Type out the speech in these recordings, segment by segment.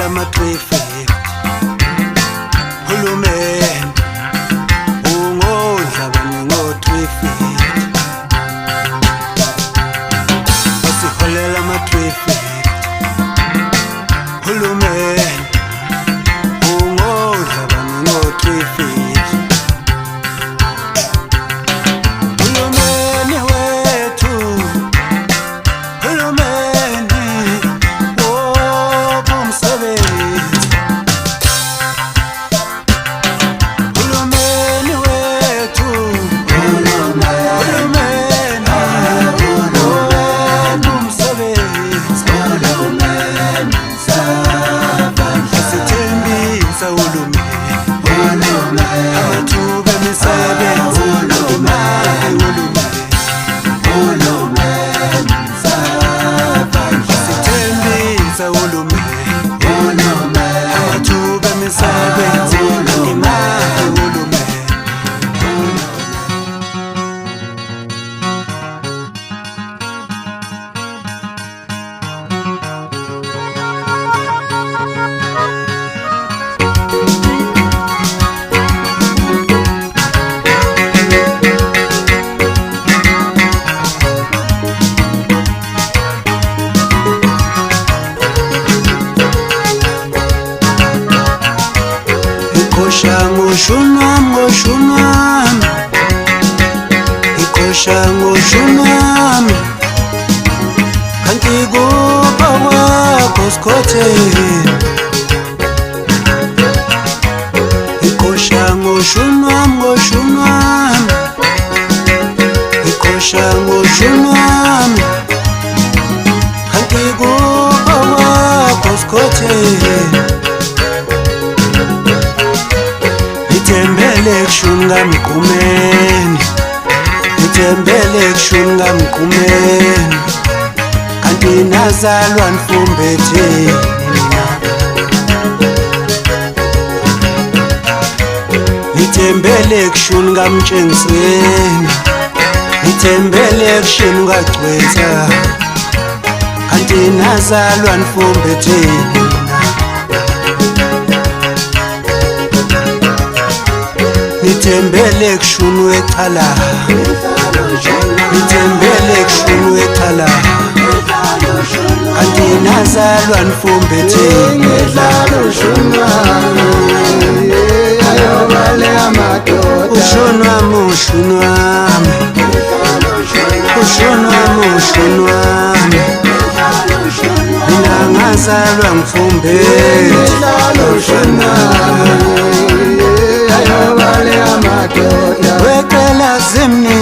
ama-traffic. Hulumeni ungodla bani ngo-traffic, basiholela ama-traffic. Hulumeni ungodla bani ngo-traffic. Hulumeni wethu, hulumeni wobumsebenzi. Hulumeni wethu, hulumeni wobumsebenzi. Asithembisa hulumeni amathuba emisebenzi. Asithembisa hulumeni amathuba emisebenzi. Imali hulumeni. Ikosha ngoshunwami, ngoshunwami, ikosha ngoshunwami, kanti kupha kwakho sikhotheni. Ikosha ngoshunwami, ngoshunwami, ikosha ngoshunwami, kanti kupha kwakho sikhotheni. Ngithembele kushuni kamgqumeni, ngithembele kushuni kamgqumeni, kanti nazalwa nifumbetheni mina. Ngithembele kushuni kamtshengiseni, ngithembele kushuni kagcwetha, kanti nazalwa nifumbetheni mina. Ngithembele kushuni wecala, ngithembele kushuni wecala, kanti nazalwa nifumbetheni. Ushunwami, ushunwami, ushunwami, ushunwami, mina ngazalwa ngifumbethe. Wecela zimni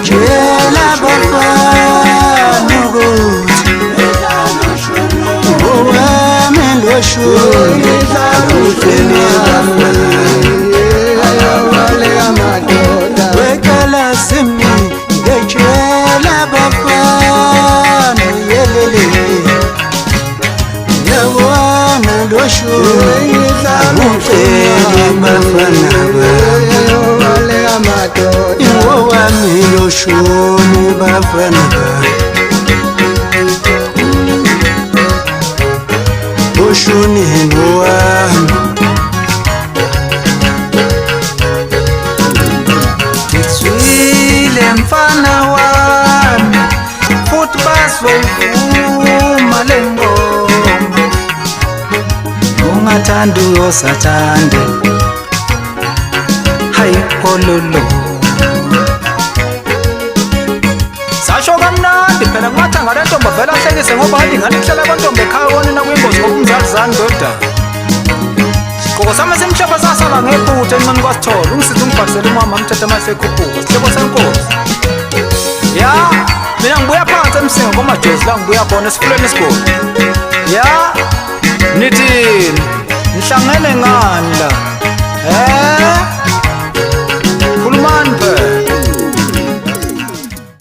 jela bafana ukuthi owami loshuni alutshele bafana. Wecela zimni ngejela bafana yelele yewami loshuni alutshele bafana. Iwowami loshuni bafana, ushuni ngowami. Ngizwile mfana wami futhi bazoyivuma le ngoma. Ungathanda uyosathande, hayi hololo. Sasho kamnandi phela kungathanga le ntombi vele ahlekise ngoba kade ingane kuhlala abantombi ekhaya wonina kwingozi ngoba umzalizane ndoda. Sigqoko sami simhlophe sasala ngephutha encane kwasithola. Ungisiza ungibhalisele umama amthethe masekhuphuka. Sihlobo senkosi. Ya, mina ngibuya phansi emsinga komajozi la ngibuya khona esifuleni isigodi. Ya, nithini?